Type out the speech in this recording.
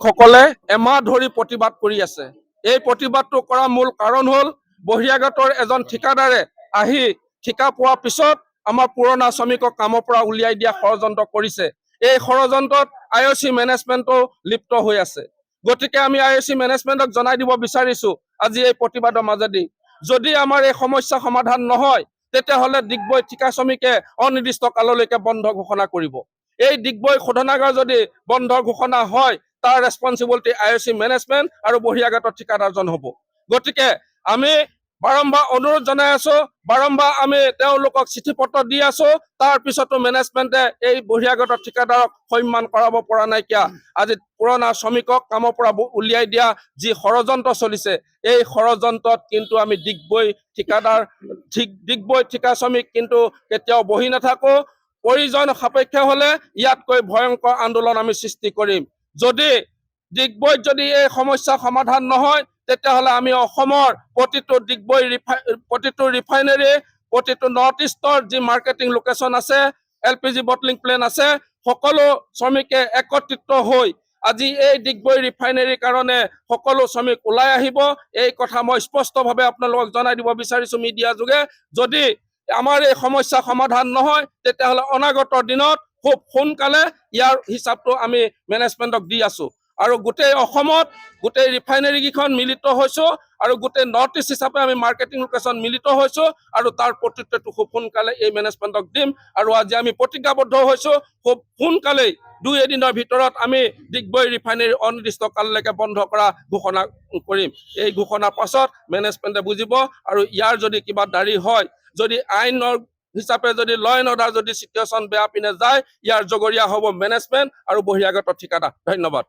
সকলে এমাহ ধৰি প্ৰতিবাদ কৰি আছে। এই প্ৰতিবাদটো কৰা মূল কাৰণ হ'ল বহিৰাগতৰ এজন ঠিকাদাৰে আহি ঠিকা পোৱাৰ পিছত আমাৰ পুৰণা শ্ৰমিকক কামৰ পৰা উলিয়াই দিয়া ষড়যন্ত্ৰ কৰিছে। এই ষড়যন্ত্ৰত IOC মেনেজমেণ্টো লিপ্ত হৈ আছে। গতিকে আমি IOC মেনেজমেণ্টক জনাই দিব বিচাৰিছো আজি এই প্ৰতিবাদৰ মাজেদি, যদি আমাৰ এই সমস্যা সমাধান নহয় তেতিয়াহ'লে ডিগবৈ ঠিকা শ্ৰমিকে অনিৰ্দিষ্ট কাললৈকে বন্ধ ঘোষণা কৰিব। এই ডিগবৈ শোধনাগাৰ যদি বন্ধ ঘোষণা হয় তাৰ ৰেছপন্সিবিলিটি IOC মেনেজমেণ্ট আৰু বহিৰাগত ঠিকাদাৰজন হ'ব। গতিকে আমি বাৰম্বাৰ অনুৰোধ জনাই আছো, বাৰম্বাৰ আমি তেওঁলোকক চিঠি পত্ৰ দি আছো, তাৰ পিছতো মেনেজমেণ্টে এই বহিৰাগত ঠিকাদাৰক সন্মান কৰাব পৰা নাইকিয়া। আজি পুৰণা শ্ৰমিকক কামৰ পৰা উলিয়াই দিয়া যি ষড়যন্ত্ৰ চলিছে, এই ষড়যন্ত্ৰত কিন্তু আমি ডিগবৈ ঠিকা শ্ৰমিক কিন্তু কেতিয়াও বহি নাথাকো। প্ৰয়োজন সাপেক্ষে হলে ইয়াতকৈ ভয়ংকৰ আন্দোলন আমি সৃষ্টি কৰিম। যদি ডিগবৈত যদি এই সমস্যা সমাধান নহয় তেতিয়াহ'লে আমি অসমৰ প্ৰতিটো ৰিফাইনেৰী, প্ৰতিটো নৰ্থ ইষ্টৰ যি মাৰ্কেটিং লোকেশ্যন আছে, LPG বটলিং প্লেন আছে, সকলো শ্ৰমিকে একত্ৰিত হৈ আজি এই ডিগবৈ ৰিফাইনেৰীৰ কাৰণে সকলো শ্ৰমিক ওলাই আহিব। এই কথা মই স্পষ্টভাৱে আপোনালোকক জনাই দিব বিচাৰিছো মিডিয়া যোগে। যদি আমাৰ এই সমস্যা সমাধান নহয় তেতিয়াহ'লে অনাগত দিনত খুব সোনকালে ইয়াৰ হিচাপটো আমি মেনেজমেণ্টক দি আছো। আৰু গোটেই অসমত গোটেই ৰিফাইনেৰী কেইখন মিলিত হৈছো আৰু গোটেই নৰ্থ ইষ্ট হিচাপে আমি মাৰ্কেটিং লোকেশ্যন মিলিত হৈছো আৰু তাৰ প্ৰতিত্বটো খুব সোনকালে এই মেনেজমেণ্টক দিম। আৰু আজি আমি প্ৰতিজ্ঞাবদ্ধ হৈছো খুব সোনকালেই 2 এদিনৰ ভিতৰত আমি ডিগবৈ ৰিফাইনেৰী অনিৰ্দিষ্ট কাললৈকে বন্ধ কৰা ঘোষণা কৰিম। এই ঘোষণাৰ পাছত মেনেজমেণ্টে বুজিব আৰু ইয়াৰ যদি কিবা দাৰী হয়, যদি আইনৰ হিচাপে যদি ল এণ্ড অৰ্ডাৰ যদি চিটুৱেশ্যন বেয়া পিনে যায়, ইয়াৰ জগৰীয়া হ'ব মেনেজমেণ্ট আৰু বহিৰাগত ঠিকাদাৰ। ধন্যবাদ।